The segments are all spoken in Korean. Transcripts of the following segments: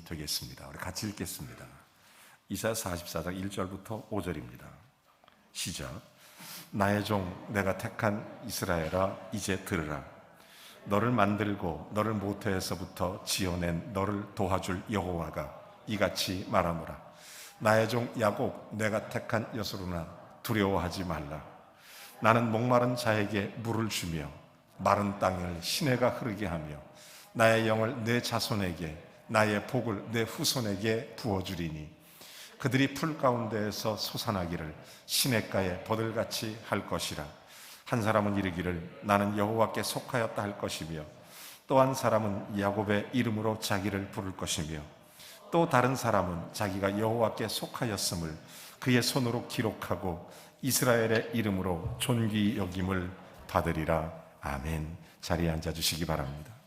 되겠습니다. 우리 같이 읽겠습니다. 이사야 44장 1절부터 5절입니다. 시작. 나의 종 내가 택한 이스라엘아, 이제 들으라. 너를 만들고 너를 모태에서부터 지어낸 너를 도와줄 여호와가 이같이 말하노라. 나의 종 야곱 내가 택한 여스루나 두려워하지 말라. 나는 목마른 자에게 물을 주며 마른 땅을 시내가 흐르게 하며 나의 영을 내 자손에게 나의 복을 내 후손에게 부어주리니 그들이 풀 가운데에서 솟아나기를 시냇가에 버들같이 할 것이라. 한 사람은 이르기를 나는 여호와께 속하였다 할 것이며 또 한 사람은 야곱의 이름으로 자기를 부를 것이며 또 다른 사람은 자기가 여호와께 속하였음을 그의 손으로 기록하고 이스라엘의 이름으로 존귀 여김을 받으리라. 아멘. 자리에 앉아주시기 바랍니다.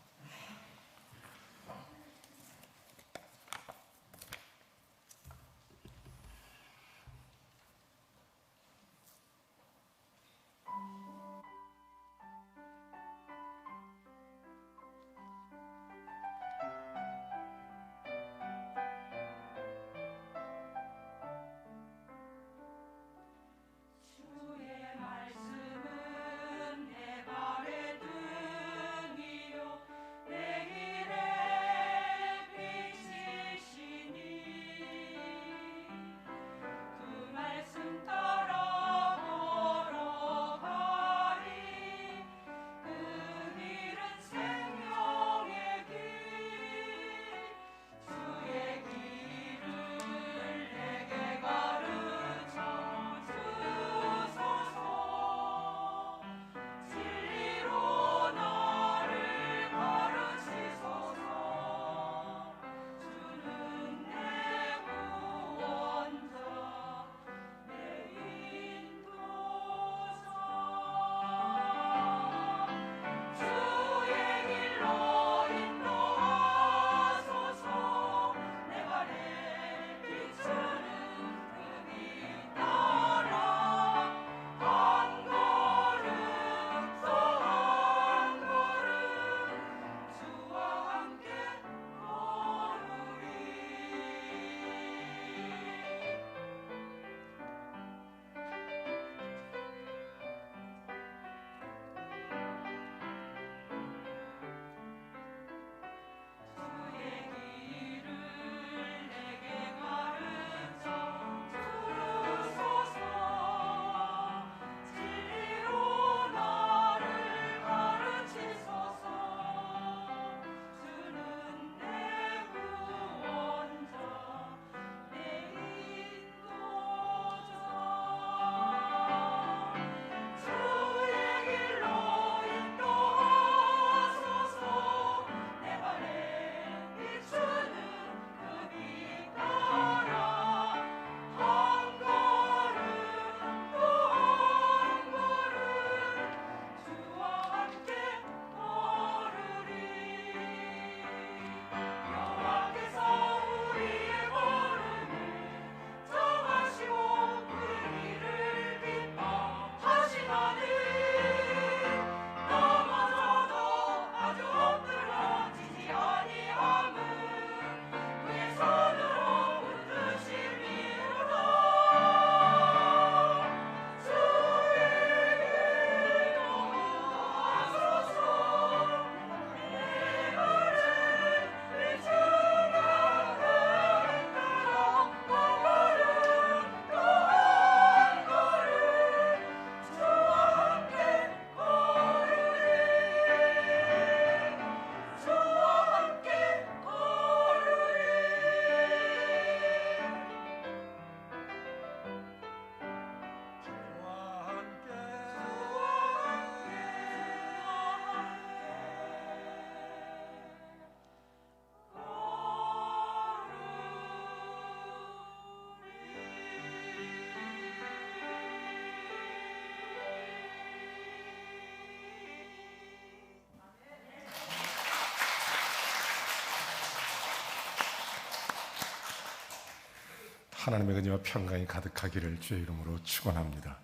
하나님의 은혜와 평강이 가득하기를 주의 이름으로 축원합니다.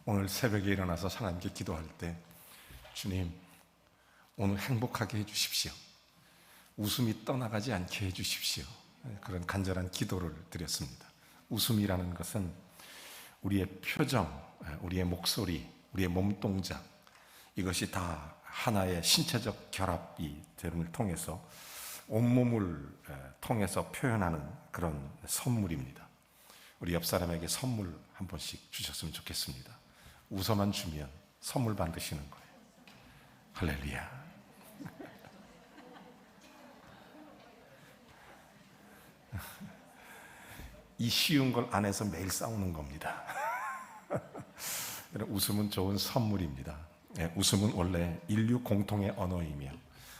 오늘 새벽에 일어나서 하나님께 기도할 때 주님, 오늘 행복하게 해주십시오. 웃음이 떠나가지 않게 해주십시오. 그런 간절한 기도를 드렸습니다. 웃음이라는 것은 우리의 표정, 우리의 목소리, 우리의 몸동작, 이것이 다 하나의 신체적 결합이 되는 통해서 온몸을 통해서 표현하는 그런 선물입니다. 우리 옆 사람에게 선물 한 번씩 주셨으면 좋겠습니다. 웃어만 주면 선물 받으시는 거예요. 할렐루야. 이 쉬운 걸 안에서 매일 싸우는 겁니다. 웃음은 좋은 선물입니다. 웃음은 원래 인류 공통의 언어이며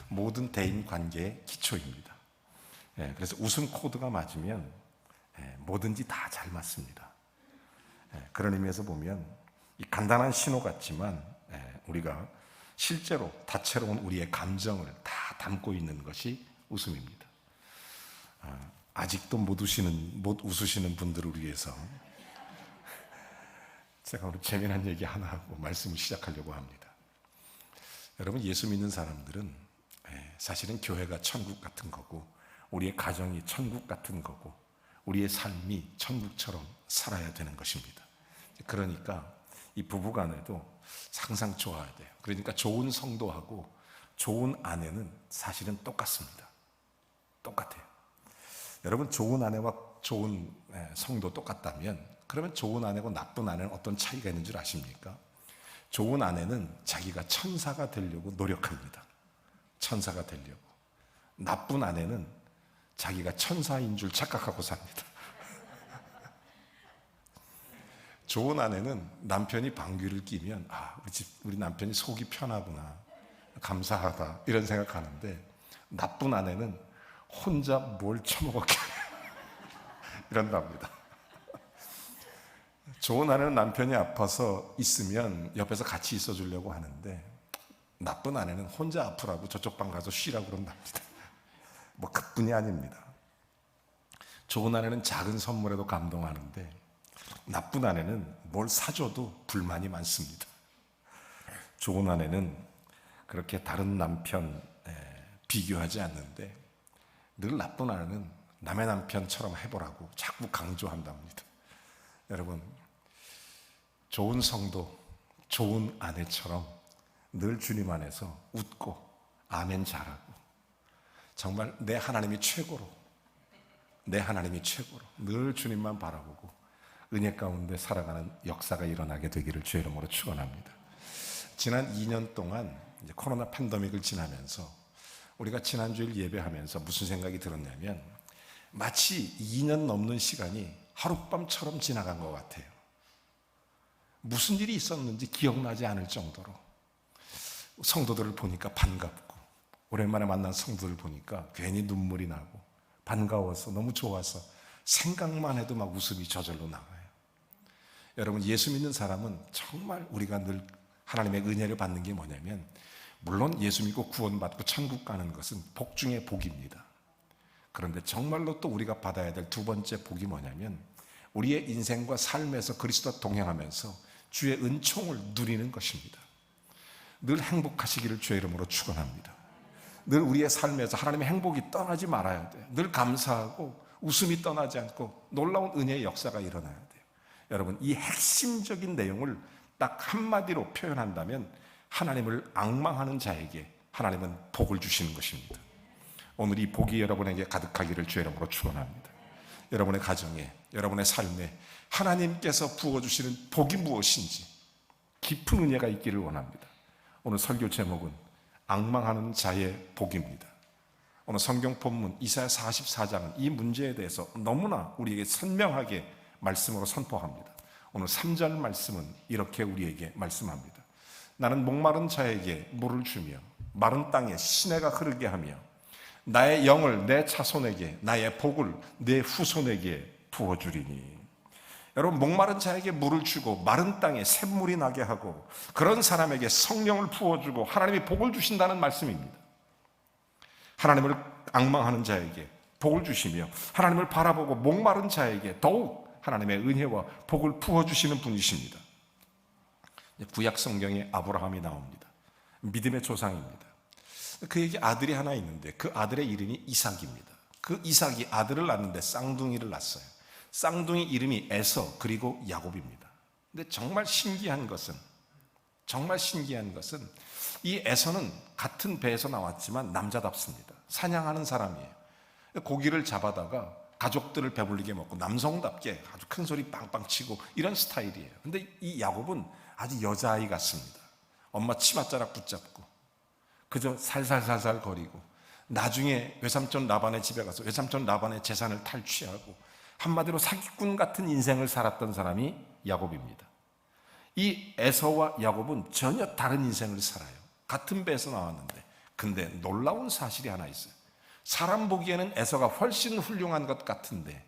모든 대인 관계의 기초입니다. 그래서 웃음 코드가 맞으면 뭐든지 다 잘 맞습니다. 그런 의미에서 보면 이 간단한 신호 같지만 우리가 실제로 다채로운 우리의 감정을 다 담고 있는 것이 웃음입니다. 아직도 못 웃으시는 분들을 위해서 제가 오늘 재미난 얘기 하나 하고 말씀을 시작하려고 합니다. 여러분, 예수 믿는 사람들은 사실은 교회가 천국 같은 거고 우리의 가정이 천국 같은 거고 우리의 삶이 천국처럼 살아야 되는 것입니다. 그러니까 이 부부간에도 항상 좋아야 돼요. 그러니까 좋은 성도하고 좋은 아내는 사실은 똑같습니다. 똑같아요. 여러분, 좋은 아내와 좋은 성도 똑같다면 그러면 좋은 아내고 나쁜 아내는 어떤 차이가 있는 줄 아십니까? 좋은 아내는 자기가 천사가 되려고 노력합니다. 천사가 되려고. 나쁜 아내는 자기가 천사인 줄 착각하고 삽니다. 좋은 아내는 남편이 방귀를 뀌면 우리 남편이 속이 편하구나, 감사하다 이런 생각하는데, 나쁜 아내는 혼자 뭘 처먹었게 이런답니다. 좋은 아내는 남편이 아파서 있으면 옆에서 같이 있어 주려고 하는데, 나쁜 아내는 혼자 아프라고 저쪽 방 가서 쉬라고 그런답니다. 뭐 그뿐이 아닙니다. 좋은 아내는 작은 선물에도 감동하는데, 나쁜 아내는 뭘 사줘도 불만이 많습니다. 좋은 아내는 그렇게 다른 남편 비교하지 않는데, 늘 나쁜 아내는 남의 남편처럼 해보라고 자꾸 강조한답니다. 여러분, 좋은 성도, 좋은 아내처럼 늘 주님 안에서 웃고 아멘 잘하고, 정말 내 하나님이 최고로, 내 하나님이 최고로 늘 주님만 바라보고 은혜 가운데 살아가는 역사가 일어나게 되기를 주의 이름으로 축원합니다. 지난 2년 동안 이제 코로나 팬데믹을 지나면서 우리가 지난주일 예배하면서 무슨 생각이 들었냐면, 마치 2년 넘는 시간이 하룻밤처럼 지나간 것 같아요. 무슨 일이 있었는지 기억나지 않을 정도로 성도들을 보니까 반갑고, 오랜만에 만난 성도들을 보니까 괜히 눈물이 나고 반가워서 너무 좋아서 생각만 해도 막 웃음이 저절로 나와요. 여러분, 예수 믿는 사람은 정말 우리가 늘 하나님의 은혜를 받는 게 뭐냐면, 물론 예수 믿고 구원받고 천국 가는 것은 복 중에 복입니다. 그런데 정말로 또 우리가 받아야 될 두 번째 복이 뭐냐면, 우리의 인생과 삶에서 그리스도와 동행하면서 주의 은총을 누리는 것입니다. 늘 행복하시기를 주의 이름으로 축원합니다. 늘 우리의 삶에서 하나님의 행복이 떠나지 말아야 돼요. 늘 감사하고 웃음이 떠나지 않고 놀라운 은혜의 역사가 일어나야 돼요. 여러분, 이 핵심적인 내용을 딱 한마디로 표현한다면, 하나님을 앙망하는 자에게 하나님은 복을 주시는 것입니다. 오늘 이 복이 여러분에게 가득하기를 주의 이름으로 축원합니다. 여러분의 가정에, 여러분의 삶에 하나님께서 부어주시는 복이 무엇인지 깊은 은혜가 있기를 원합니다. 오늘 설교 제목은 앙망하는 자의 복입니다. 오늘 성경 본문 이사야 44장은 이 문제에 대해서 너무나 우리에게 선명하게 말씀으로 선포합니다. 오늘 3절 말씀은 이렇게 우리에게 말씀합니다. 나는 목마른 자에게 물을 주며 마른 땅에 시내가 흐르게 하며 나의 영을 내 자손에게, 나의 복을 내 후손에게 부어주리니. 여러분, 목마른 자에게 물을 주고 마른 땅에 샘물이 나게 하고 그런 사람에게 성령을 부어주고 하나님이 복을 주신다는 말씀입니다. 하나님을 앙망하는 자에게 복을 주시며 하나님을 바라보고 목마른 자에게 더욱 하나님의 은혜와 복을 부어주시는 분이십니다. 구약 성경에 아브라함이 나옵니다. 믿음의 조상입니다. 그에게 아들이 하나 있는데 그 아들의 이름이 이삭입니다. 그 이삭이 아들을 낳는데 쌍둥이를 낳았어요. 쌍둥이 이름이 에서 그리고 야곱입니다. 근데 정말 신기한 것은 이 에서는 같은 배에서 나왔지만 남자답습니다. 사냥하는 사람이에요. 고기를 잡아다가 가족들을 배불리게 먹고 남성답게 아주 큰 소리 빵빵 치고 이런 스타일이에요. 근데 이 야곱은 아주 여자아이 같습니다. 엄마 치맛자락 붙잡고 그저 살살살살 거리고 나중에 외삼촌 라반의 집에 가서 외삼촌 라반의 재산을 탈취하고 한마디로 사기꾼 같은 인생을 살았던 사람이 야곱입니다. 이 에서와 야곱은 전혀 다른 인생을 살아요. 같은 배에서 나왔는데 근데 놀라운 사실이 하나 있어요. 사람 보기에는 에서가 훨씬 훌륭한 것 같은데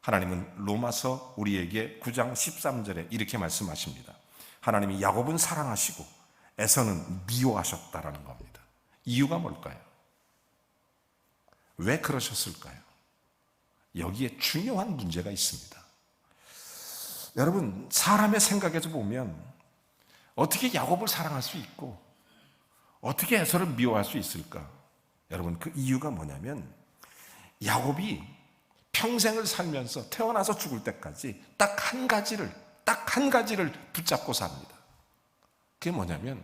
하나님은 로마서 우리에게 9장 13절에 이렇게 말씀하십니다. 하나님이 야곱은 사랑하시고 에서는 미워하셨다라는 겁니다. 이유가 뭘까요? 왜 그러셨을까요? 여기에 중요한 문제가 있습니다. 여러분, 사람의 생각에서 보면 어떻게 야곱을 사랑할 수 있고 어떻게 에서를 미워할 수 있을까? 여러분, 그 이유가 뭐냐면 야곱이 평생을 살면서 태어나서 죽을 때까지 딱 한 가지를 붙잡고 삽니다. 그게 뭐냐면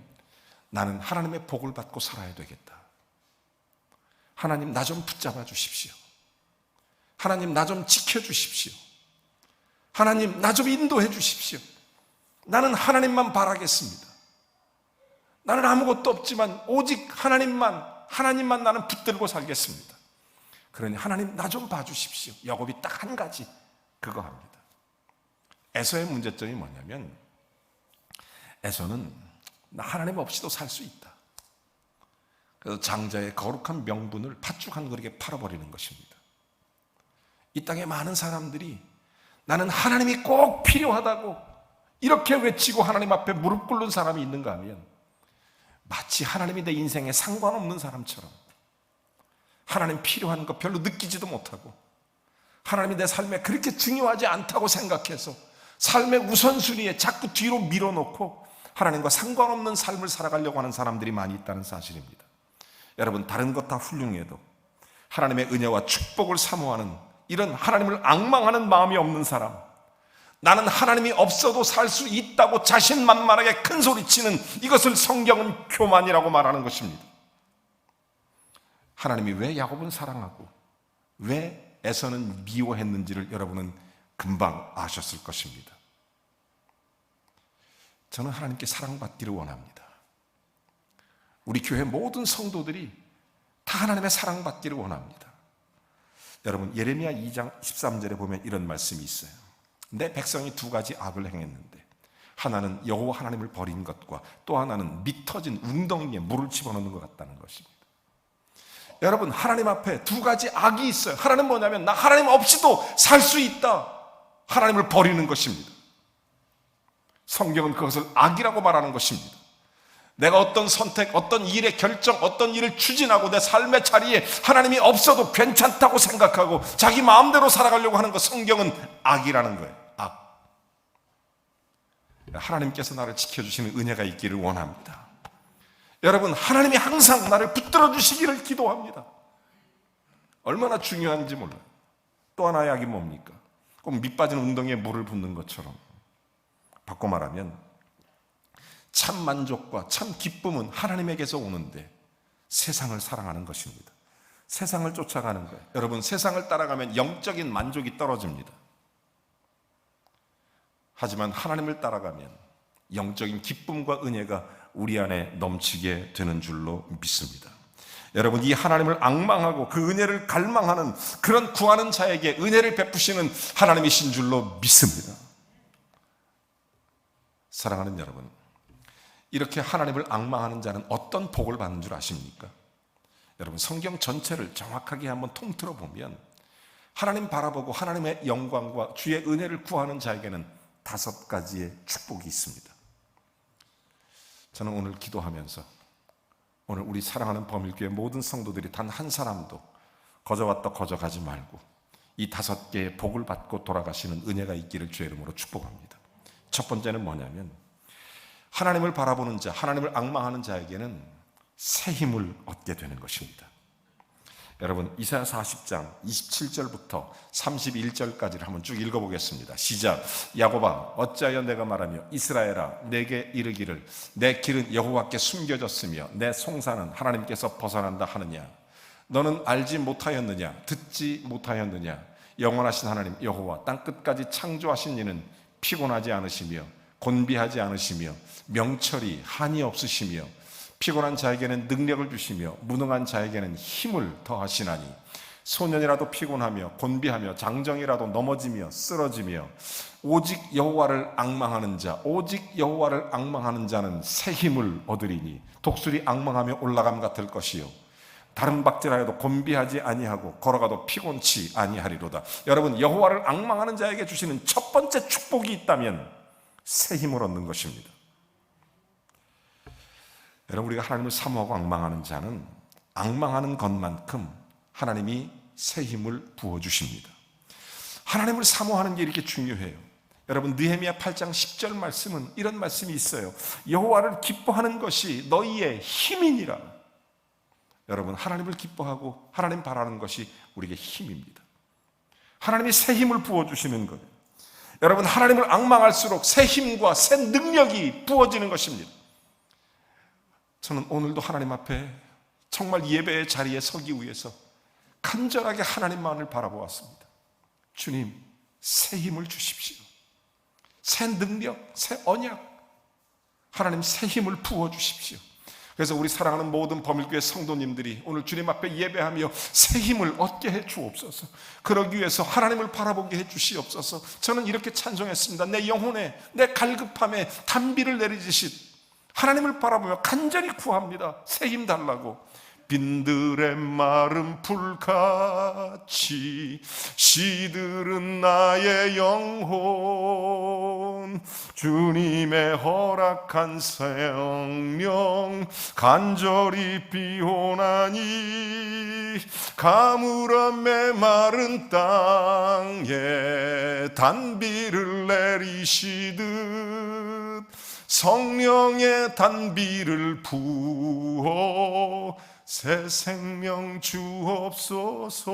나는 하나님의 복을 받고 살아야 되겠다. 하나님 나 좀 붙잡아 주십시오. 하나님 나 좀 지켜주십시오. 하나님 나 좀 인도해 주십시오. 나는 하나님만 바라겠습니다. 나는 아무것도 없지만 오직 하나님만 나는 붙들고 살겠습니다. 그러니 하나님 나 좀 봐주십시오. 야곱이 딱 한 가지 그거 합니다. 에서의 문제점이 뭐냐면 에서는 나 하나님 없이도 살 수 있다. 그래서 장자의 거룩한 명분을 팥죽 한 그릇에 팔아버리는 것입니다. 이 땅에 많은 사람들이 나는 하나님이 꼭 필요하다고 이렇게 외치고 하나님 앞에 무릎 꿇는 사람이 있는가 하면 마치 하나님이 내 인생에 상관없는 사람처럼 하나님 필요한 거 별로 느끼지도 못하고 하나님이 내 삶에 그렇게 중요하지 않다고 생각해서 삶의 우선순위에 자꾸 뒤로 밀어놓고 하나님과 상관없는 삶을 살아가려고 하는 사람들이 많이 있다는 사실입니다. 여러분, 다른 것 다 훌륭해도 하나님의 은혜와 축복을 사모하는 이런 하나님을 앙망하는 마음이 없는 사람, 나는 하나님이 없어도 살 수 있다고 자신만만하게 큰 소리치는 이것을 성경은 교만이라고 말하는 것입니다. 하나님이 왜 야곱은 사랑하고 왜 에서는 미워했는지를 여러분은 금방 아셨을 것입니다. 저는 하나님께 사랑받기를 원합니다. 우리 교회 모든 성도들이 다 하나님의 사랑받기를 원합니다. 여러분, 예레미야 2장 13절에 보면 이런 말씀이 있어요. 내 백성이 두 가지 악을 행했는데 하나는 여호와 하나님을 버린 것과 또 하나는 미터진 웅덩이에 물을 집어넣는 것 같다는 것입니다. 여러분, 하나님 앞에 두 가지 악이 있어요. 하나는 뭐냐면 나 하나님 없이도 살 수 있다. 하나님을 버리는 것입니다. 성경은 그것을 악이라고 말하는 것입니다. 내가 어떤 선택, 어떤 일의 결정, 어떤 일을 추진하고 내 삶의 자리에 하나님이 없어도 괜찮다고 생각하고 자기 마음대로 살아가려고 하는 것, 성경은 악이라는 거예요. 악. 하나님께서 나를 지켜주시는 은혜가 있기를 원합니다. 여러분, 하나님이 항상 나를 붙들어 주시기를 기도합니다. 얼마나 중요한지 몰라요. 또 하나의 악이 뭡니까? 꼭 밑빠진 웅덩이에 물을 붓는 것처럼. 바꿔 말하면 참 만족과 참 기쁨은 하나님에게서 오는데 세상을 사랑하는 것입니다. 세상을 쫓아가는 거예요. 여러분, 세상을 따라가면 영적인 만족이 떨어집니다. 하지만 하나님을 따라가면 영적인 기쁨과 은혜가 우리 안에 넘치게 되는 줄로 믿습니다. 여러분, 이 하나님을 앙망하고 그 은혜를 갈망하는 그런 구하는 자에게 은혜를 베푸시는 하나님이신 줄로 믿습니다. 사랑하는 여러분, 이렇게 하나님을 앙망하는 자는 어떤 복을 받는 줄 아십니까? 여러분, 성경 전체를 정확하게 한번 통틀어 보면 하나님 바라보고 하나님의 영광과 주의 은혜를 구하는 자에게는 5가지의 축복이 있습니다. 저는 오늘 기도하면서 오늘 우리 사랑하는 범일교회 모든 성도들이 단 한 사람도 거저왔다 거저가지 말고 이 5개의 복을 받고 돌아가시는 은혜가 있기를 주의 이름으로 축복합니다. 첫 번째는 뭐냐면 하나님을 바라보는 자, 하나님을 앙망하는 자에게는 새 힘을 얻게 되는 것입니다. 여러분, 이사야 40장 27절부터 31절까지를 한번 쭉 읽어보겠습니다. 시작. 야곱아, 어찌하여 내가 말하며 이스라엘아, 내게 이르기를 내 길은 여호와께 숨겨졌으며 내 송사는 하나님께서 벗어난다 하느냐. 너는 알지 못하였느냐, 듣지 못하였느냐. 영원하신 하나님 여호와 땅끝까지 창조하신 이는 피곤하지 않으시며 곤비하지 않으시며 명철이 한이 없으시며 피곤한 자에게는 능력을 주시며 무능한 자에게는 힘을 더하시나니 소년이라도 피곤하며 곤비하며 장정이라도 넘어지며 쓰러지며 오직 여호와를 앙망하는 자, 오직 여호와를 앙망하는 자는 새 힘을 얻으리니 독수리 앙망하며 올라감 같을 것이요 다른 박질하여도 곤비하지 아니하고 걸어가도 피곤치 아니하리로다. 여러분, 여호와를 앙망하는 자에게 주시는 첫 번째 축복이 있다면 새 힘을 얻는 것입니다. 여러분, 우리가 하나님을 사모하고 앙망하는 자는 앙망하는 것만큼 하나님이 새 힘을 부어주십니다. 하나님을 사모하는 게 이렇게 중요해요. 여러분, 느헤미야 8장 10절 말씀은 이런 말씀이 있어요. 여호와를 기뻐하는 것이 너희의 힘이니라. 여러분, 하나님을 기뻐하고 하나님 바라는 것이 우리에게 힘입니다. 하나님이 새 힘을 부어주시는 거예요. 여러분, 하나님을 앙망할수록 새 힘과 새 능력이 부어지는 것입니다. 저는 오늘도 하나님 앞에 정말 예배의 자리에 서기 위해서 간절하게 하나님만을 바라보았습니다. 주님, 새 힘을 주십시오. 새 능력, 새 언약, 하나님 새 힘을 부어주십시오. 그래서 우리 사랑하는 모든 범일교회 성도님들이 오늘 주님 앞에 예배하며 새 힘을 얻게 해 주옵소서. 그러기 위해서 하나님을 바라보게 해 주시옵소서. 저는 이렇게 찬송했습니다. 내 영혼에, 내 갈급함에 단비를 내리듯이 하나님을 바라보며 간절히 구합니다. 새 힘 달라고. 빈들의 마른 풀같이 시들은 나의 영혼 주님의 허락한 생명 간절히 피곤하니 가물한 메마른 땅에 단비를 내리시듯 성령의 단비를 부어 새 생명 주옵소서.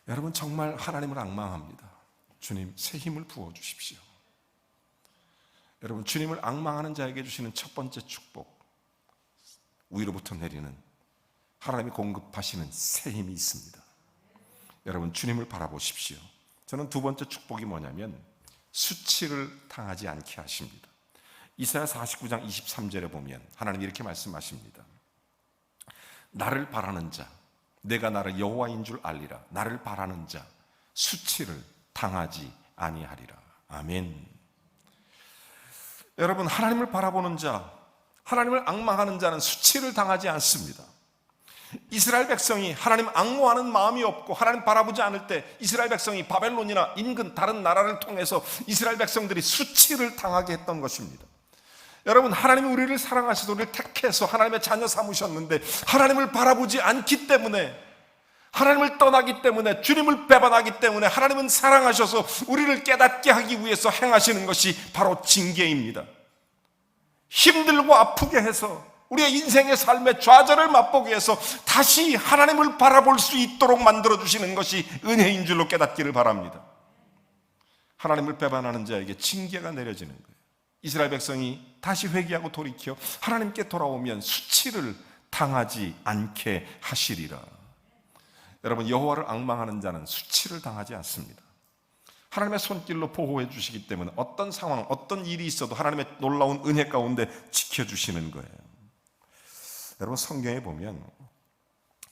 여러분, 정말 하나님을 앙망합니다. 주님, 새 힘을 부어주십시오. 여러분, 주님을 앙망하는 자에게 주시는 첫 번째 축복, 위로부터 내리는 하나님이 공급하시는 새 힘이 있습니다. 여러분, 주님을 바라보십시오. 저는 두 번째 축복이 뭐냐면 수치를 당하지 않게 하십니다. 이사야 49장 23절에 보면 하나님이 이렇게 말씀하십니다. 나를 바라는 자, 내가 나를 여호와인 줄 알리라. 나를 바라는 자, 수치를 당하지 아니하리라. 아멘. 여러분, 하나님을 바라보는 자, 하나님을 앙망하는 자는 수치를 당하지 않습니다. 이스라엘 백성이 하나님 앙모하는 마음이 없고 하나님 바라보지 않을 때 이스라엘 백성이 바벨론이나 인근 다른 나라를 통해서 이스라엘 백성들이 수치를 당하게 했던 것입니다. 여러분, 하나님이 우리를 사랑하시고 우리를 택해서 하나님의 자녀 삼으셨는데 하나님을 바라보지 않기 때문에, 하나님을 떠나기 때문에, 주님을 배반하기 때문에 하나님은 사랑하셔서 우리를 깨닫게 하기 위해서 행하시는 것이 바로 징계입니다. 힘들고 아프게 해서 우리의 인생의 삶의 좌절을 맛보게 해서 다시 하나님을 바라볼 수 있도록 만들어주시는 것이 은혜인 줄로 깨닫기를 바랍니다. 하나님을 배반하는 자에게 징계가 내려지는 거예요. 이스라엘 백성이 다시 회개하고 돌이켜 하나님께 돌아오면 수치를 당하지 않게 하시리라. 여러분, 여호와를 앙망하는 자는 수치를 당하지 않습니다. 하나님의 손길로 보호해 주시기 때문에 어떤 상황, 어떤 일이 있어도 하나님의 놀라운 은혜 가운데 지켜주시는 거예요. 여러분, 성경에 보면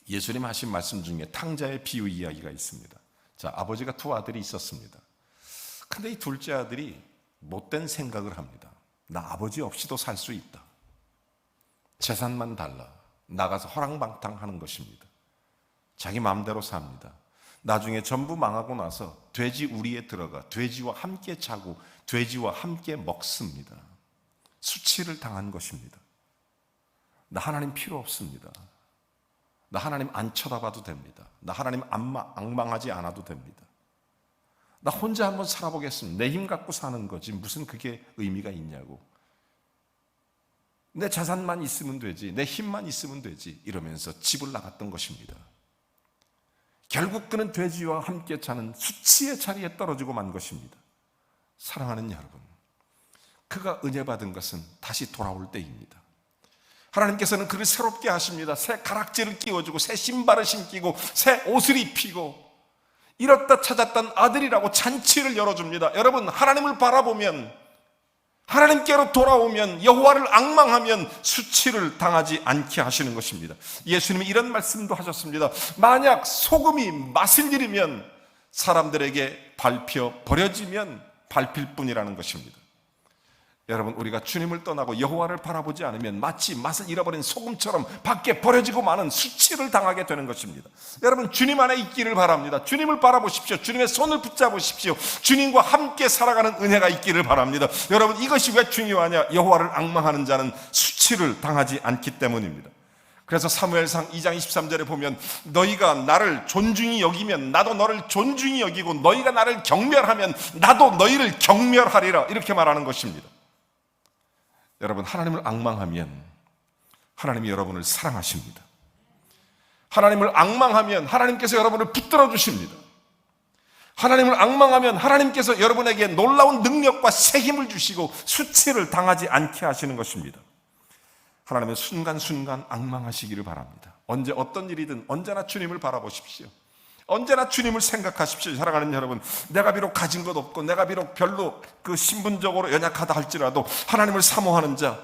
예수님 하신 말씀 중에 탕자의 비유 이야기가 있습니다. 자, 아버지가 두 아들이 있었습니다. 근데 이 둘째 아들이 못된 생각을 합니다. 나 아버지 없이도 살 수 있다. 재산만 달라. 나가서 허랑방탕하는 것입니다. 자기 마음대로 삽니다. 나중에 전부 망하고 나서 돼지 우리에 들어가 돼지와 함께 자고 돼지와 함께 먹습니다. 수치를 당한 것입니다. 나 하나님 필요 없습니다. 나 하나님 안 쳐다봐도 됩니다. 나 하나님 앙망하지 않아도 됩니다. 나 혼자 한번 살아보겠습니다. 내 힘 갖고 사는 거지 무슨 그게 의미가 있냐고. 내 자산만 있으면 되지, 내 힘만 있으면 되지 이러면서 집을 나갔던 것입니다. 결국 그는 돼지와 함께 자는 수치의 자리에 떨어지고 만 것입니다. 사랑하는 여러분, 그가 은혜 받은 것은 다시 돌아올 때입니다. 하나님께서는 그를 새롭게 하십니다. 새 가락지를 끼워주고 새 신발을 신기고 새 옷을 입히고 잃었다 찾았던 아들이라고 잔치를 열어줍니다. 여러분, 하나님을 바라보면, 하나님께로 돌아오면, 여호와를 앙망하면 수치를 당하지 않게 하시는 것입니다. 예수님이 이런 말씀도 하셨습니다. 만약 소금이 맛을 잃으면 사람들에게 밟혀 버려지면 밟힐 뿐이라는 것입니다. 여러분, 우리가 주님을 떠나고 여호와를 바라보지 않으면 마치 맛을 잃어버린 소금처럼 밖에 버려지고 마는 수치를 당하게 되는 것입니다. 여러분, 주님 안에 있기를 바랍니다. 주님을 바라보십시오. 주님의 손을 붙잡으십시오. 주님과 함께 살아가는 은혜가 있기를 바랍니다. 여러분, 이것이 왜 중요하냐? 여호와를 앙망하는 자는 수치를 당하지 않기 때문입니다. 그래서 사무엘상 2장 23절에 보면 너희가 나를 존중히 여기면 나도 너를 존중히 여기고 너희가 나를 경멸하면 나도 너희를 경멸하리라, 이렇게 말하는 것입니다. 여러분, 하나님을 앙망하면 하나님이 여러분을 사랑하십니다. 하나님을 앙망하면 하나님께서 여러분을 붙들어 주십니다. 하나님을 앙망하면 하나님께서 여러분에게 놀라운 능력과 새 힘을 주시고 수치를 당하지 않게 하시는 것입니다. 하나님은 순간순간 앙망하시기를 바랍니다. 언제 어떤 일이든 언제나 주님을 바라보십시오. 언제나 주님을 생각하십시오. 사랑하는 여러분, 내가 비록 가진 것 없고 내가 비록 별로 그 신분적으로 연약하다 할지라도 하나님을 사모하는 자,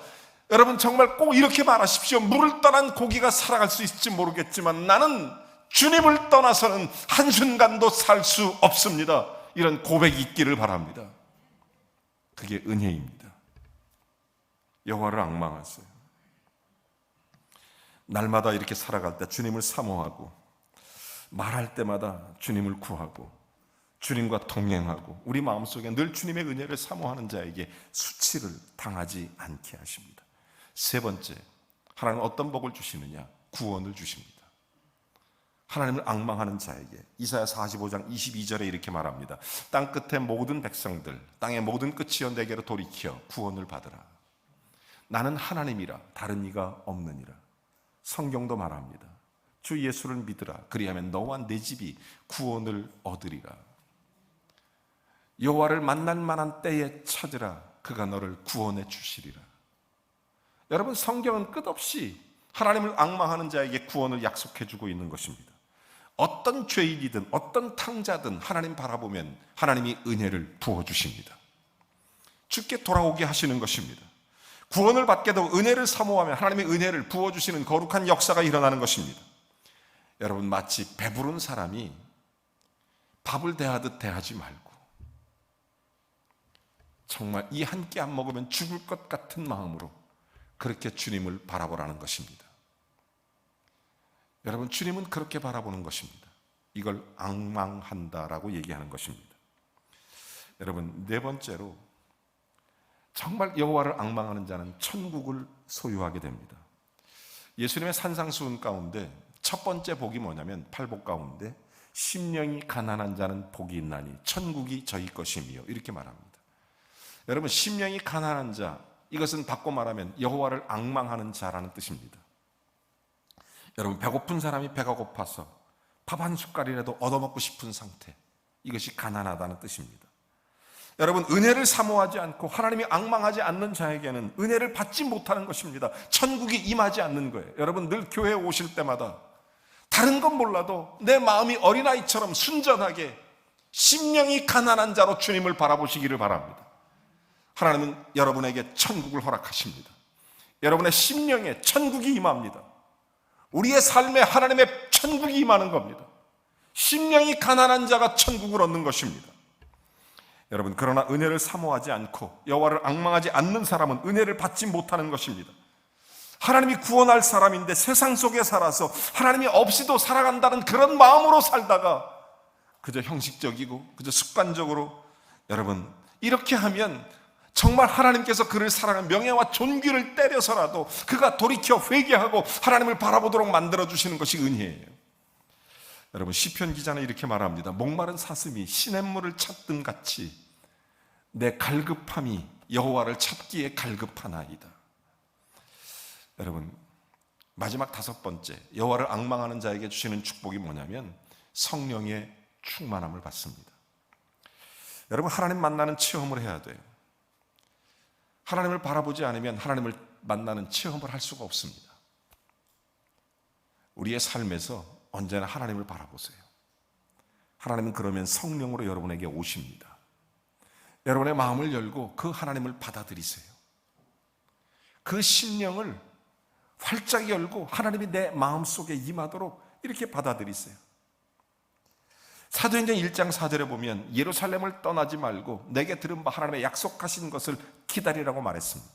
여러분 정말 꼭 이렇게 말하십시오. 물을 떠난 고기가 살아갈 수 있을지 모르겠지만 나는 주님을 떠나서는 한순간도 살 수 없습니다. 이런 고백이 있기를 바랍니다. 그게 은혜입니다. 여호와를 앙망하세요. 날마다 이렇게 살아갈 때 주님을 사모하고 말할 때마다 주님을 구하고 주님과 동행하고 우리 마음속에 늘 주님의 은혜를 사모하는 자에게 수치를 당하지 않게 하십니다. 세 번째, 하나님은 어떤 복을 주시느냐? 구원을 주십니다. 하나님을 앙망하는 자에게 이사야 45장 22절에 이렇게 말합니다. 땅 끝의 모든 백성들, 땅의 모든 끝이여 내게로 돌이켜 구원을 받으라. 나는 하나님이라 다른 이가 없느니라. 성경도 말합니다. 주 예수를 믿으라. 그리하면 너와 내 집이 구원을 얻으리라. 여호와를 만날 만한 때에 찾으라. 그가 너를 구원해 주시리라. 여러분, 성경은 끝없이 하나님을 앙망하는 자에게 구원을 약속해 주고 있는 것입니다. 어떤 죄인이든 어떤 탕자든 하나님 바라보면 하나님이 은혜를 부어주십니다. 주께 돌아오게 하시는 것입니다. 구원을 받게 되고 은혜를 사모하면 하나님의 은혜를 부어주시는 거룩한 역사가 일어나는 것입니다. 여러분, 마치 배부른 사람이 밥을 대하듯 대하지 말고 정말 이 한 끼 안 먹으면 죽을 것 같은 마음으로 그렇게 주님을 바라보라는 것입니다. 여러분, 주님은 그렇게 바라보는 것입니다. 이걸 앙망한다라고 얘기하는 것입니다. 여러분, 네 번째로 정말 여호와를 앙망하는 자는 천국을 소유하게 됩니다. 예수님의 산상수훈 가운데 첫 번째 복이 뭐냐면 팔복 가운데 심령이 가난한 자는 복이 있나니 천국이 저희 것이며 이렇게 말합니다. 여러분, 심령이 가난한 자, 이것은 바꿔 말하면 여호와를 앙망하는 자라는 뜻입니다. 여러분, 배고픈 사람이 배가 고파서 밥 한 숟갈이라도 얻어먹고 싶은 상태, 이것이 가난하다는 뜻입니다. 여러분, 은혜를 사모하지 않고 하나님이 앙망하지 않는 자에게는 은혜를 받지 못하는 것입니다. 천국이 임하지 않는 거예요. 여러분, 늘 교회에 오실 때마다 다른 건 몰라도 내 마음이 어린아이처럼 순전하게 심령이 가난한 자로 주님을 바라보시기를 바랍니다. 하나님은 여러분에게 천국을 허락하십니다. 여러분의 심령에 천국이 임합니다. 우리의 삶에 하나님의 천국이 임하는 겁니다. 심령이 가난한 자가 천국을 얻는 것입니다. 여러분, 그러나 은혜를 사모하지 않고 여호와를 앙망하지 않는 사람은 은혜를 받지 못하는 것입니다. 하나님이 구원할 사람인데 세상 속에 살아서 하나님이 없이도 살아간다는 그런 마음으로 살다가 그저 형식적이고 그저 습관적으로, 여러분, 이렇게 하면 정말 하나님께서 그를 사랑하는 명예와 존귀를 때려서라도 그가 돌이켜 회개하고 하나님을 바라보도록 만들어주시는 것이 은혜예요. 여러분, 시편 기자는 이렇게 말합니다. 목마른 사슴이 시냇물을 찾든 같이 내 갈급함이 여호와를 찾기에 갈급하나이다. 여러분, 마지막 5번째, 여호와를 앙망하는 자에게 주시는 축복이 뭐냐면 성령의 충만함을 받습니다. 여러분, 하나님 만나는 체험을 해야 돼요. 하나님을 바라보지 않으면 하나님을 만나는 체험을 할 수가 없습니다. 우리의 삶에서 언제나 하나님을 바라보세요. 하나님은 그러면 성령으로 여러분에게 오십니다. 여러분의 마음을 열고 그 하나님을 받아들이세요. 그 심령을 활짝 열고 하나님이 내 마음속에 임하도록 이렇게 받아들이세요. 사도행전 1장 4절에 보면 예루살렘을 떠나지 말고 내게 들은 바 하나님의 약속하신 것을 기다리라고 말했습니다.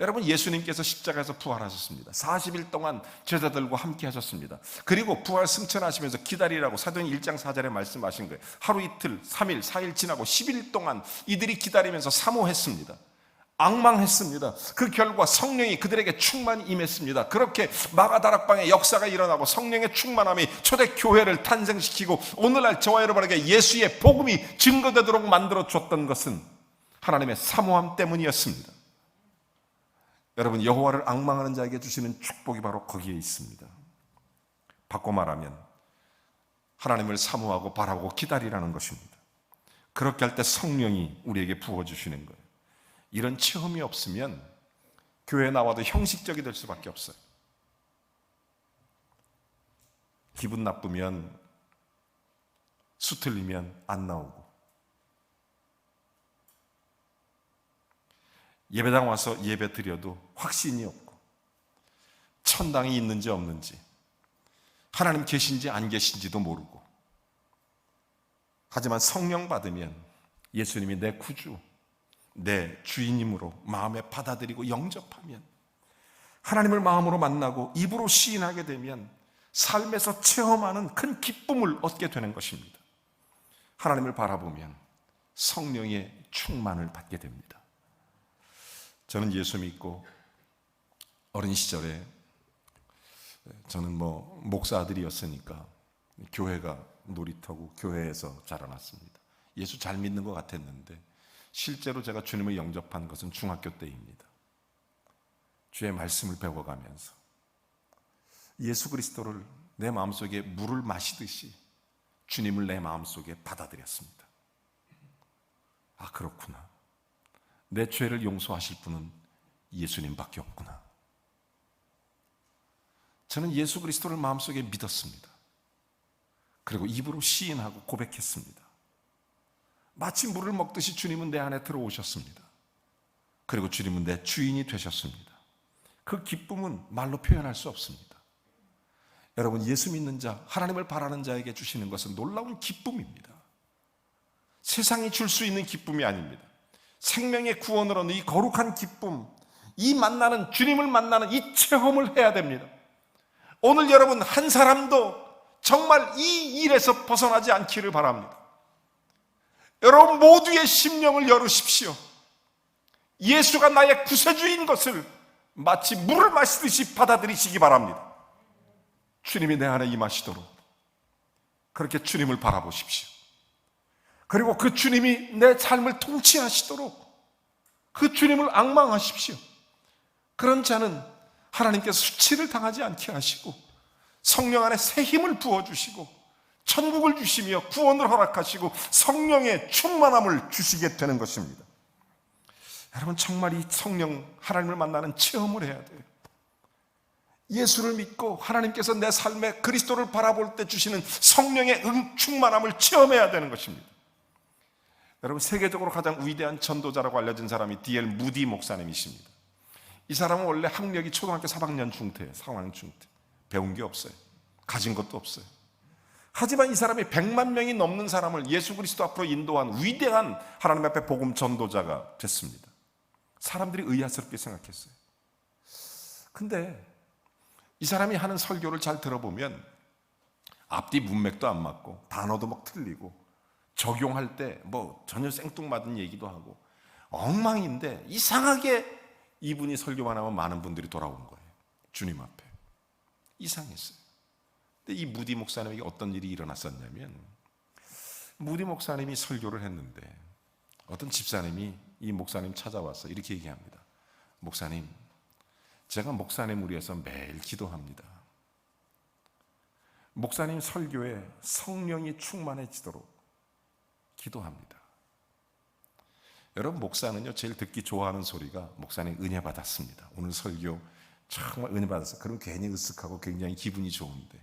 여러분, 예수님께서 십자가에서 부활하셨습니다. 40일 동안 제자들과 함께 하셨습니다. 그리고 부활 승천하시면서 기다리라고 사도행전 1장 4절에 말씀하신 거예요. 하루 이틀, 3일, 4일 지나고 10일 동안 이들이 기다리면서 사모했습니다. 앙망했습니다. 그 결과 성령이 그들에게 충만히 임했습니다. 그렇게 마가다락방의 역사가 일어나고 성령의 충만함이 초대교회를 탄생시키고 오늘날 저와 여러분에게 예수의 복음이 증거되도록 만들어 줬던 것은 하나님의 사모함 때문이었습니다. 여러분, 여호와를 앙망하는 자에게 주시는 축복이 바로 거기에 있습니다. 바꿔 말하면 하나님을 사모하고 바라보고 기다리라는 것입니다. 그렇게 할 때 성령이 우리에게 부어주시는 거예요. 이런 체험이 없으면 교회에 나와도 형식적이 될 수밖에 없어요. 기분 나쁘면, 수틀리면 안 나오고, 예배당 와서 예배 드려도 확신이 없고, 천당이 있는지 없는지, 하나님 계신지 안 계신지도 모르고, 하지만 성령 받으면 예수님이 내 구주, 내 주인님으로 마음에 받아들이고 영접하면, 하나님을 마음으로 만나고 입으로 시인하게 되면 삶에서 체험하는 큰 기쁨을 얻게 되는 것입니다. 하나님을 바라보면 성령의 충만을 받게 됩니다. 저는 예수 믿고 어린 시절에, 저는 목사 아들이었으니까 교회가 놀이터고 교회에서 자라났습니다. 예수 잘 믿는 것 같았는데 실제로 제가 주님을 영접한 것은 중학교 때입니다. 주의 말씀을 배워가면서 예수 그리스도를 내 마음속에 물을 마시듯이 주님을 내 마음속에 받아들였습니다. 아, 그렇구나. 내 죄를 용서하실 분은 예수님밖에 없구나. 저는 예수 그리스도를 마음속에 믿었습니다. 그리고 입으로 시인하고 고백했습니다. 마치 물을 먹듯이 주님은 내 안에 들어오셨습니다. 그리고 주님은 내 주인이 되셨습니다. 그 기쁨은 말로 표현할 수 없습니다. 여러분, 예수 믿는 자, 하나님을 바라는 자에게 주시는 것은 놀라운 기쁨입니다. 세상이 줄 수 있는 기쁨이 아닙니다. 생명의 구원으로 얻는 이 거룩한 기쁨, 이 만나는, 주님을 만나는 이 체험을 해야 됩니다. 오늘 여러분 한 사람도 정말 이 일에서 벗어나지 않기를 바랍니다. 여러분 모두의 심령을 열으십시오. 예수가 나의 구세주인 것을 마치 물을 마시듯이 받아들이시기 바랍니다. 주님이 내 안에 임하시도록 그렇게 주님을 바라보십시오. 그리고 그 주님이 내 삶을 통치하시도록 그 주님을 앙망하십시오. 그런 자는 하나님께서 수치를 당하지 않게 하시고 성령 안에 새 힘을 부어주시고 천국을 주시며 구원을 허락하시고 성령의 충만함을 주시게 되는 것입니다. 여러분, 정말 이 성령, 하나님을 만나는 체험을 해야 돼요. 예수를 믿고 하나님께서 내 삶에 그리스도를 바라볼 때 주시는 성령의 충만함을 체험해야 되는 것입니다. 여러분, 세계적으로 가장 위대한 전도자라고 알려진 사람이 D.L. 무디 목사님이십니다. 이 사람은 원래 학력이 초등학교 3학년 중퇴예요. 3학년 중퇴. 배운 게 없어요. 가진 것도 없어요. 하지만 이 사람이 100만 명이 넘는 사람을 예수 그리스도 앞으로 인도한 위대한 하나님 앞에 복음 전도자가 됐습니다. 사람들이 의아스럽게 생각했어요. 근데 이 사람이 하는 설교를 잘 들어보면 앞뒤 문맥도 안 맞고 단어도 막 틀리고 적용할 때 전혀 생뚱맞은 얘기도 하고 엉망인데 이상하게 이분이 설교만 하면 많은 분들이 돌아온 거예요. 주님 앞에. 이상했어요. 근데 이 무디 목사님에게 어떤 일이 일어났었냐면, 무디 목사님이 설교를 했는데 어떤 집사님이 이 목사님 찾아와서 이렇게 얘기합니다. 목사님, 제가 목사님 위해서 매일 기도합니다. 목사님 설교에 성령이 충만해지도록 기도합니다. 여러분, 목사는요 제일 듣기 좋아하는 소리가 목사님 은혜 받았습니다. 오늘 설교 정말 은혜 받았어요. 그럼 괜히 으쓱하고 굉장히 기분이 좋은데,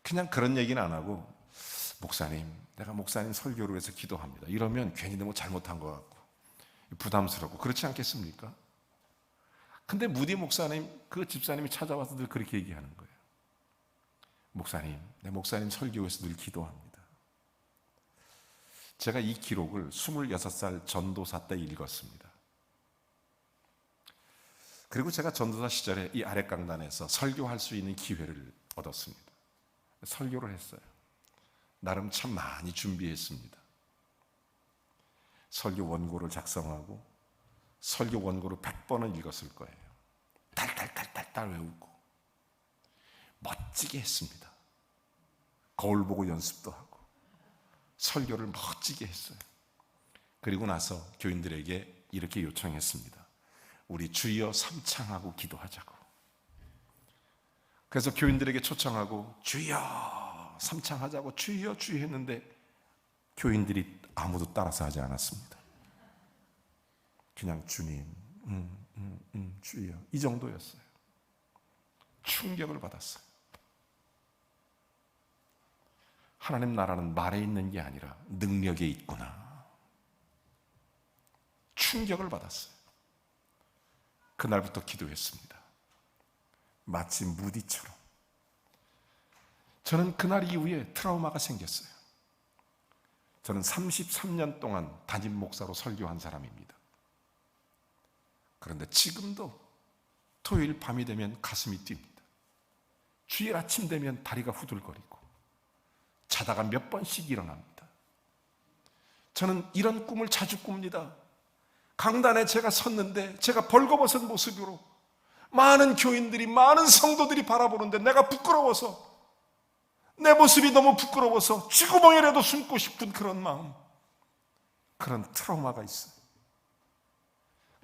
그냥 그런 얘기는 안 하고 목사님, 내가 목사님 설교를 위해서 기도합니다, 이러면 괜히 너무 잘못한 것 같고 부담스럽고 그렇지 않겠습니까? 근데 무디 목사님, 그 집사님이 찾아와서 늘 그렇게 얘기하는 거예요. 목사님, 내 목사님 설교에서 늘 기도합니다. 제가 이 기록을 26살 전도사 때 읽었습니다. 그리고 제가 전도사 시절에 이 아랫강단에서 설교할 수 있는 기회를 얻었습니다. 설교를 했어요. 나름 참 많이 준비했습니다. 설교 원고를 작성하고 설교 원고를 100번은 읽었을 거예요. 달달달달달 외우고 멋지게 했습니다. 거울 보고 연습도 하고 설교를 멋지게 했어요. 그리고 나서 교인들에게 이렇게 요청했습니다. 우리 주여 삼창하고 기도하자고. 그래서 교인들에게 초청하고 주여 삼창하자고 주여 주여 했는데 교인들이 아무도 따라서 하지 않았습니다. 그냥 주님 주여, 이 정도였어요. 충격을 받았어요. 하나님 나라는 말에 있는 게 아니라 능력에 있구나. 충격을 받았어요. 그날부터 기도했습니다. 마치 무디처럼. 저는 그날 이후에 트라우마가 생겼어요. 저는 33년 동안 담임 목사로 설교한 사람입니다. 그런데 지금도 토요일 밤이 되면 가슴이 뜁니다. 주일 아침 되면 다리가 후들거리고 자다가 몇 번씩 일어납니다. 저는 이런 꿈을 자주 꿉니다. 강단에 제가 섰는데 제가 벌거벗은 모습으로 많은 교인들이, 많은 성도들이 바라보는데 내가 부끄러워서, 내 모습이 너무 부끄러워서 쥐구멍이라도 숨고 싶은 그런 마음, 그런 트라우마가 있어요.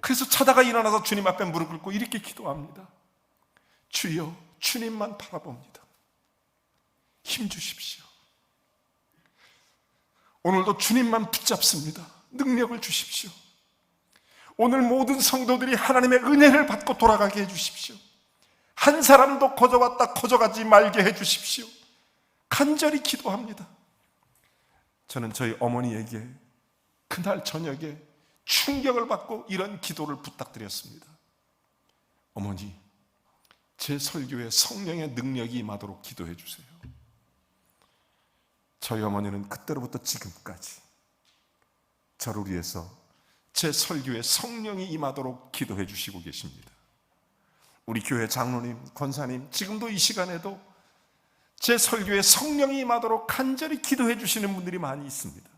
그래서 자다가 일어나서 주님 앞에 무릎 꿇고 이렇게 기도합니다. 주여, 주님만 바라봅니다. 힘 주십시오. 오늘도 주님만 붙잡습니다. 능력을 주십시오. 오늘 모든 성도들이 하나님의 은혜를 받고 돌아가게 해주십시오. 한 사람도 거저왔다 거저가지 말게 해주십시오. 간절히 기도합니다. 저는 저희 어머니에게 그날 저녁에 충격을 받고 이런 기도를 부탁드렸습니다. 어머니, 제 설교에 성령의 능력이 임하도록 기도해 주세요. 저희 어머니는 그때로부터 지금까지 저를 위해서 제 설교에 성령이 임하도록 기도해 주시고 계십니다. 우리 교회 장로님, 권사님, 지금도 이 시간에도 제 설교에 성령이 임하도록 간절히 기도해 주시는 분들이 많이 있습니다.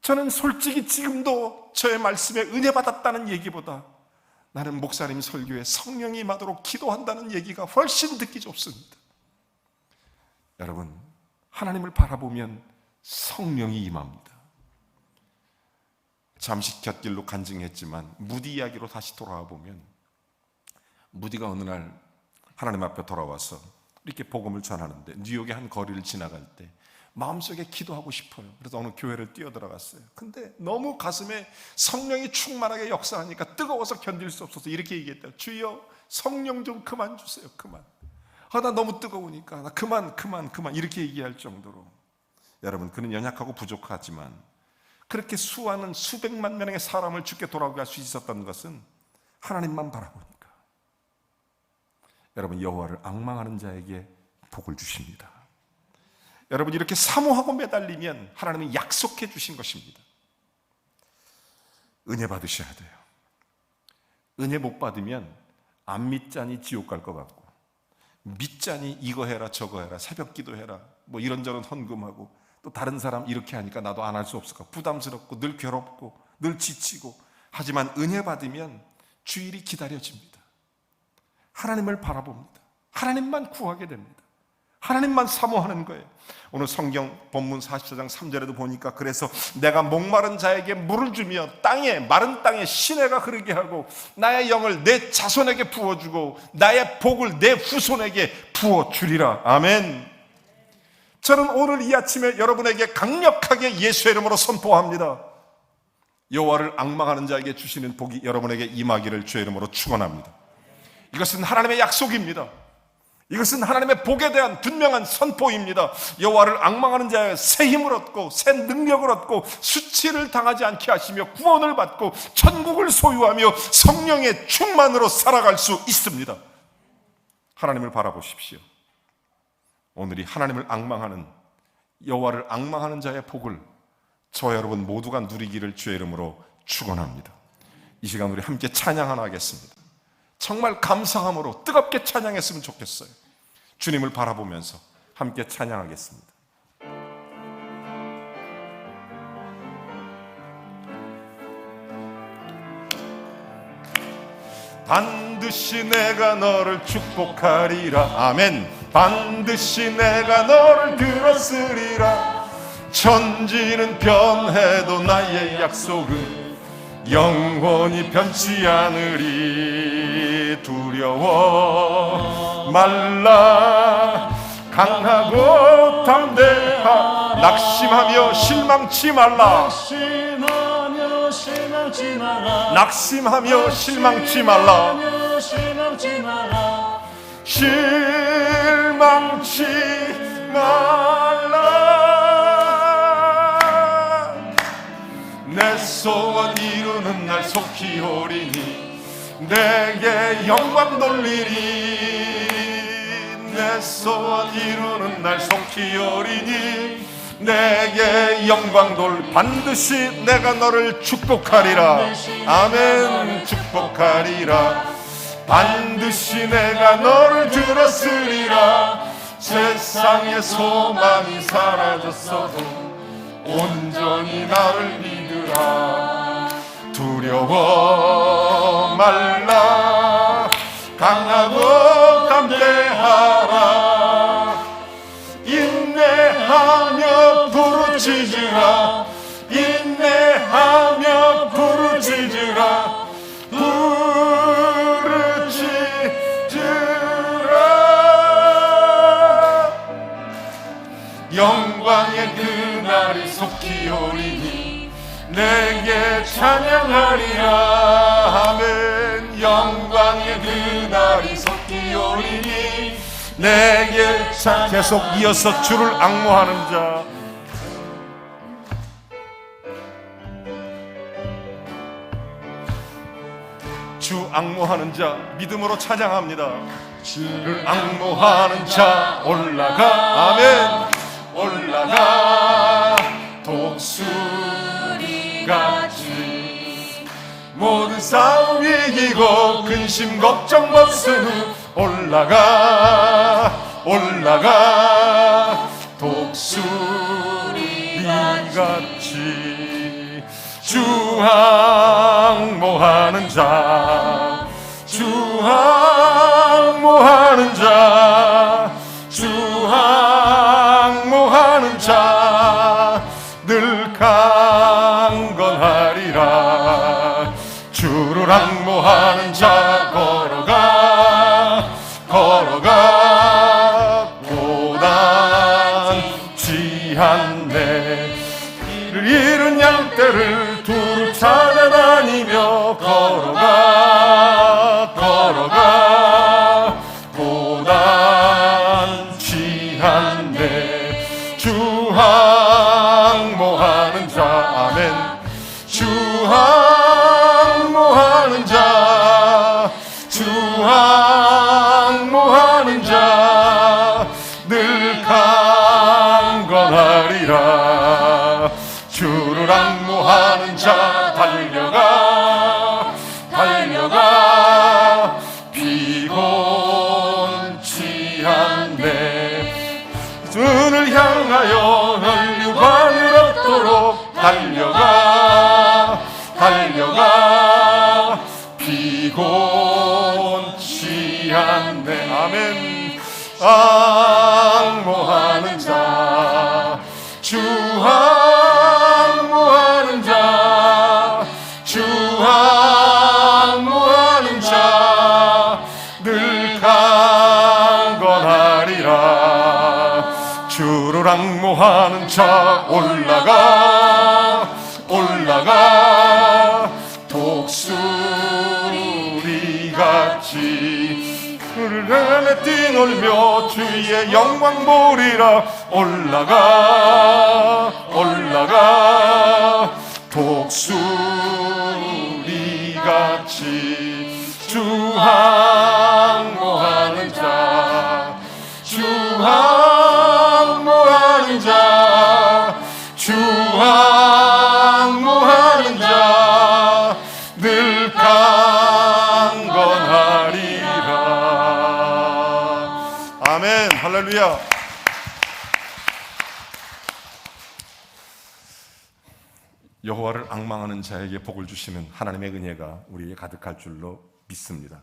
저는 솔직히 지금도 저의 말씀에 은혜 받았다는 얘기보다 나는 목사님 설교에 성령이 임하도록 기도한다는 얘기가 훨씬 듣기 좋습니다. 여러분, 하나님을 바라보면 성령이 임합니다. 잠시 곁길로 간증했지만 무디 이야기로 다시 돌아와 보면, 무디가 어느 날 하나님 앞에 돌아와서 이렇게 복음을 전하는데 뉴욕의 한 거리를 지나갈 때 마음속에 기도하고 싶어요. 그래서 어느 교회를 뛰어들어갔어요. 근데 너무 가슴에 성령이 충만하게 역사하니까 뜨거워서 견딜 수 없어서 이렇게 얘기했대요. 주여, 성령 좀 그만 주세요. 그만. 나 너무 뜨거우니까 나 그만 이렇게 얘기할 정도로. 여러분, 그는 연약하고 부족하지만 그렇게 수많은 수백만 명의 사람을 주께 돌아오게 할 수 있었던 것은 하나님만 바라보니까. 여러분, 여호와를 앙망하는 자에게 복을 주십니다. 여러분, 이렇게 사모하고 매달리면 하나님이 약속해 주신 것입니다. 은혜 받으셔야 돼요. 은혜 못 받으면 안 믿자니 지옥 갈 것 같고, 믿자니 이거 해라 저거 해라, 새벽 기도해라, 뭐 이런저런 헌금하고, 또 다른 사람 이렇게 하니까 나도 안 할 수 없을까 부담스럽고 늘 괴롭고 늘 지치고, 하지만 은혜 받으면 주일이 기다려집니다. 하나님을 바라봅니다. 하나님만 구하게 됩니다. 하나님만 사모하는 거예요. 오늘 성경 본문 44장 3절에도 보니까, 그래서 내가 목마른 자에게 물을 주며 마른 땅에 시내가 흐르게 하고 나의 영을 내 자손에게 부어주고 나의 복을 내 후손에게 부어주리라. 아멘. 저는 오늘 이 아침에 여러분에게 강력하게 예수의 이름으로 선포합니다. 여호와를 앙망하는 자에게 주시는 복이 여러분에게 임하기를 주의 이름으로 축원합니다. 이것은 하나님의 약속입니다. 이것은 하나님의 복에 대한 분명한 선포입니다. 여호와를 앙망하는 자에 새 힘을 얻고 새 능력을 얻고 수치를 당하지 않게 하시며 구원을 받고 천국을 소유하며 성령의 충만으로 살아갈 수 있습니다. 하나님을 바라보십시오. 오늘이 하나님을 앙망하는, 여호와를 앙망하는 자의 복을 저와 여러분 모두가 누리기를 주의 이름으로 축원합니다. 이 시간 우리 함께 찬양 하나 하겠습니다. 정말 감사함으로 뜨겁게 찬양했으면 좋겠어요. 주님을 바라보면서 함께 찬양하겠습니다. 반드시 내가 너를 축복하리라. 아멘. 반드시 내가 너를 들었으리라. 천지는 변해도 나의 약속은 영원히 변치 않으리. 두려워 말라. 강하고 담대하. 낙심하며 실망치 말라. 낙심하며 실망치 말라. 실망치 말라. 내 소원 이루는 날 속히 오리니 내게 영광 돌리리. 내 소원 이루는 날 속히 오리니 내게 영광 돌. 반드시 내가 너를 축복하리라. 아멘. 축복하리라. 반드시 내가 너를 들었으리라. 세상의 소망이 사라졌어도 온전히 나를 믿으라. 두려워 말라. 강하고 담대하라. 인내하며 부르짖으라. 인내하며 부르짖으라. 영광의 그날이 속히 오리니 내게 찬양하리라. 아멘. 영광의 그날이 속히 오리니 내게 계속 이어서 주를 앙모하는 자. 주 앙모하는 자 믿음으로 찬양합니다. 주를 앙모하는 자 올라가. 아멘. 올라가. 독수리같이 모든 싸움 이기고 근심 걱정 벗은 후 올라가. 올라가. 독수리같이 주 앙모하는 자. 주 앙모하는 자. 주 앙모하는 자 늘 강건하리라. 주를 앙모하는 자 걸어가. 걸어가. 고단치 않네. 길을 잃은 양떼를 두루 찾아다니며 걸어가. 걸어가. 고단치 않네. 주 앙모하는 자. 아멘. 주 앙모하는 자. 주 앙모하는 자 늘 강건하리라. 주를 앙모하는 자 달려가. 달려가. 피곤치 않네. 주를 향하여 혈류관을 얻도록 달려가. 달려가 피곤치 않네. 아멘. 앙모하는 자, 주 앙모하는 자, 주 앙모하는 자 늘 강건하리라. 주를 앙모하는 자 올라가 올라가 독수리같이 그를 뛰놀며 주의 영광 보리라. 올라가 올라가 독수리같이 주 앙모하는 자, 주 앙모하는 자, 주 앙모하는 자 늘 강건하리라. 아멘. 할렐루야. 여호와를 앙망하는 자에게 복을 주시는 하나님의 은혜가 우리에게 가득할 줄로 믿습니다.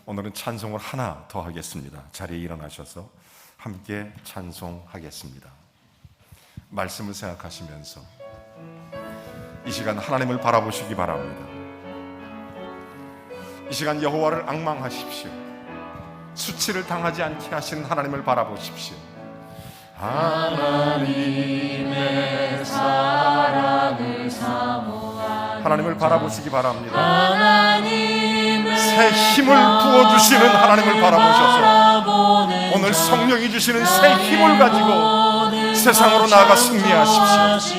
오늘은 찬송을 하나 더 하겠습니다. 자리에 일어나셔서 함께 찬송하겠습니다. 말씀을 생각하시면서 이 시간 하나님을 바라보시기 바랍니다. 이 시간 여호와를 앙망하십시오. 수치를 당하지 않게 하시는 하나님을 바라보십시오. 하나님의 사랑을 사모하는 하나님을 바라보시기 바랍니다. 새 힘을 부어주시는 하나님을 바라보셔서 오늘 성령이 주시는 새 힘을 가지고 세상으로 나아가 승리하십시오.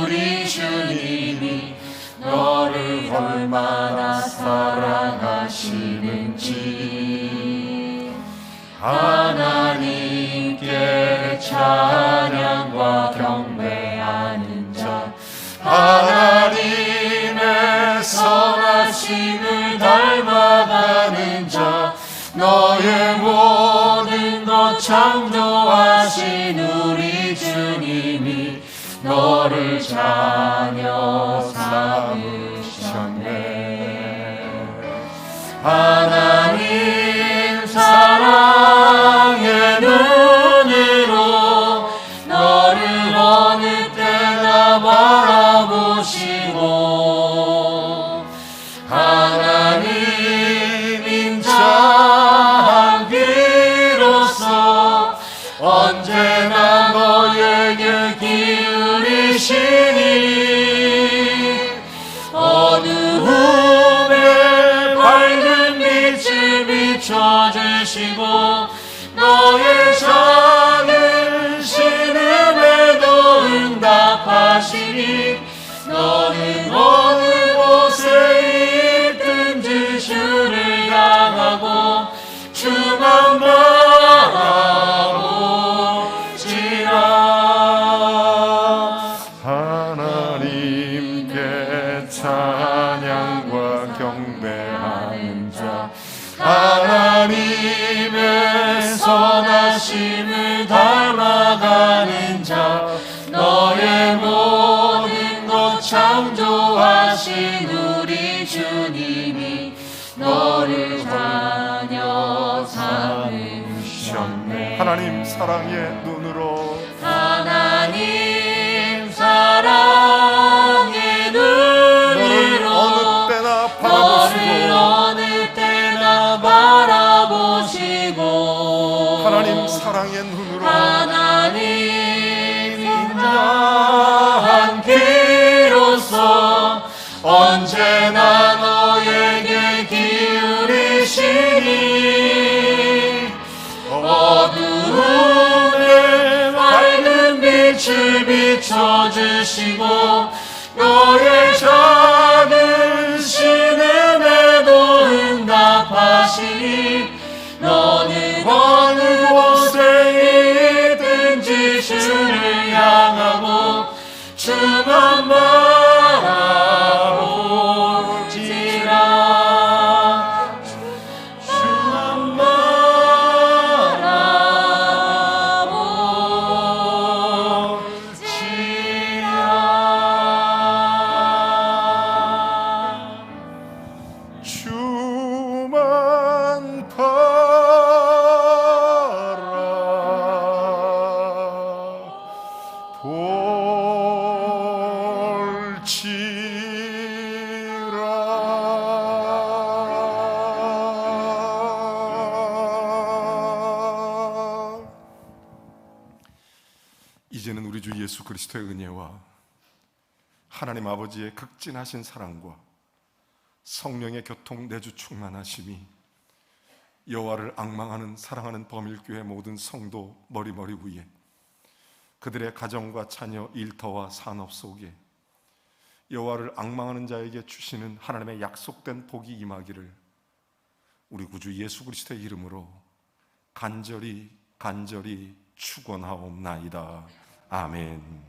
우리 주님이 너를 얼마나 사랑하시는지 하나님께 찬양과 경배하는 자, 하나님의 선하심을 닮아가는 자, 너의 모든 것 창조하신 우리 주님이 너를 자녀 삼으셨네. 하나님 사랑의 눈으로 너를 어느 때나 바라보시고 하나님 인자한 귀로서 언제나 너에게 기울이시니 어두움에 밝은 빛을 비춰주시고 너의 작은 신음에도 응답하시니 너는 어느 곳에 있든지 주를 향하고 주만 바라보지라. 하나님께 찬양과 경배하는 자, 하나님의 선하심을 닮아가는 자, 너의 모든 것 창조하신 우리 주님이 너를 자녀 삼으셨네. 하나님 사랑의 눈으로 하나님 사랑의 눈으로 너를 어느 때나 바라보시고 하나님 사랑의 눈으로 하나님 인자한 귀로서 언제나 너에게 기울이시니 어두움에 밝은 빛을 비춰주시고 너의 작은 신음에도 응답하시니 너는 어느 곳에 있든지 주를 향하고 주만 바라보지라. 주만 바라보지라. 이제는 우리 주 예수 그리스도의 은혜와 하나님 아버지의 극진하신 사랑과 성령의 교통 내주 충만하심이 여호와를 앙망하는 사랑하는 범일교회 모든 성도 머리머리 위에, 그들의 가정과 자녀, 일터와 산업 속에 여호와를 앙망하는 자에게 주시는 하나님의 약속된 복이 임하기를 우리 구주 예수 그리스도의 이름으로 간절히 축원하옵나이다. 아멘.